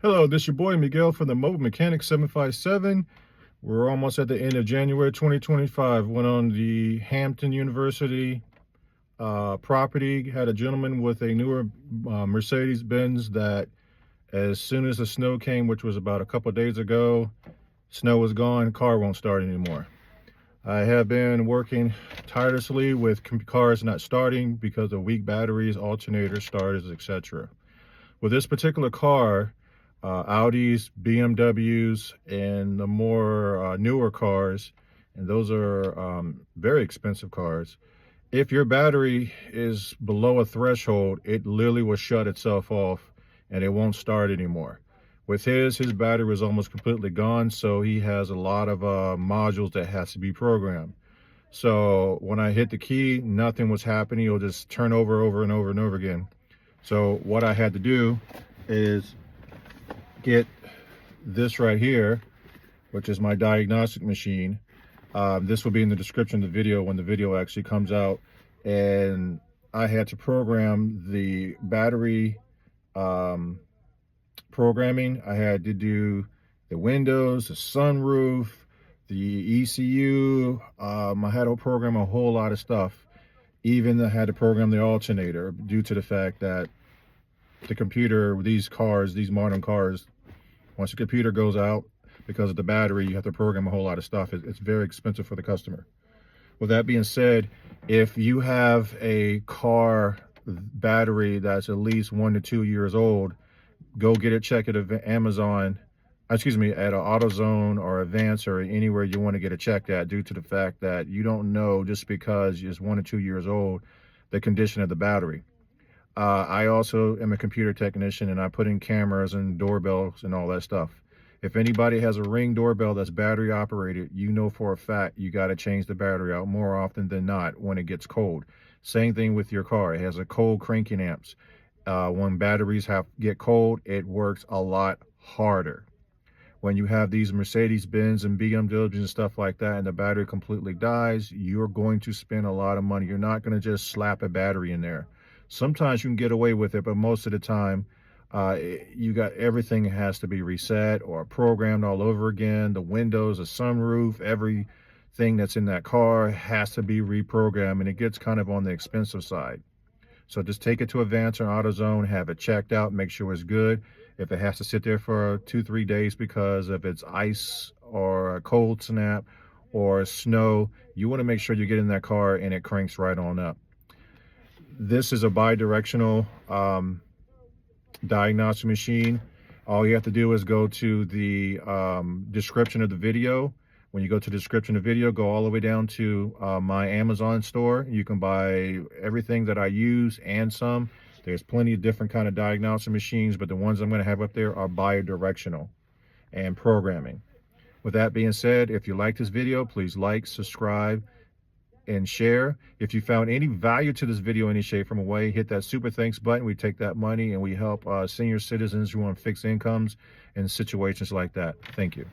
Hello, this is your boy Miguel from the Mobile Mechanic 757. We're almost at the end of January 2025. Went on the Hampton University property. Had a gentleman with a newer Mercedes-Benz that as soon as the snow came, which was about a couple of days ago, snow was gone, car won't start anymore. I have been working tirelessly with cars not starting because of weak batteries, alternators, starters, etc. With this particular car, Audis, BMWs, and the more newer cars, and those are very expensive cars. If your battery is below a threshold, it literally will shut itself off and it won't start anymore. With his battery was almost completely gone, so he has a lot of modules that has to be programmed. So when I hit the key, nothing was happening. It'll just turn over and over again. So what I had to do is get this right here, which is my diagnostic machine. This will be in the description of the video when the video actually comes out. And I had to program the battery programming. I had to do the windows, the sunroof, the ECU. I had to program a whole lot of stuff. Even I had to program the alternator due to the fact that the computer, these modern cars, once the computer goes out, because of the battery, you have to program a whole lot of stuff. It's very expensive for the customer. With that being said, if you have a car battery that's at least 1 to 2 years old, go get it checked at Amazon, at an AutoZone or Advance or anywhere you want to get it checked at, due to the fact that you don't know, just because it's 1 or 2 years old, the condition of the battery. I also am a computer technician, and I put in cameras and doorbells and all that stuff. If anybody has a Ring doorbell that's battery operated, you know for a fact you got to change the battery out more often than not when it gets cold. Same thing with your car. It has a cold cranking amps. When batteries get cold, it works a lot harder. When you have these Mercedes-Benz and BMWs and stuff like that, and the battery completely dies, you're going to spend a lot of money. You're not going to just slap a battery in there. Sometimes you can get away with it, but most of the time, everything has to be reset or programmed all over again. The windows, the sunroof, everything that's in that car has to be reprogrammed, and it gets kind of on the expensive side. So just take it to Advance or AutoZone, have it checked out, make sure it's good. If it has to sit there for 2-3 days because if it's ice or a cold snap or snow, you want to make sure you get in that car and it cranks right on up. This is a bi-directional diagnostic machine. All you have to do is go to the description of the video. When you go to the description of the video, go all the way down to my Amazon store. You can buy everything that I use and some. There's plenty of different kind of diagnostic machines, but the ones I'm going to have up there are bi-directional and programming. With that being said, if you like this video, please like, subscribe, and share. If you found any value to this video, any shape, from a way, hit that super thanks button. We take that money and we help senior citizens who want fixed incomes in situations like that. Thank you.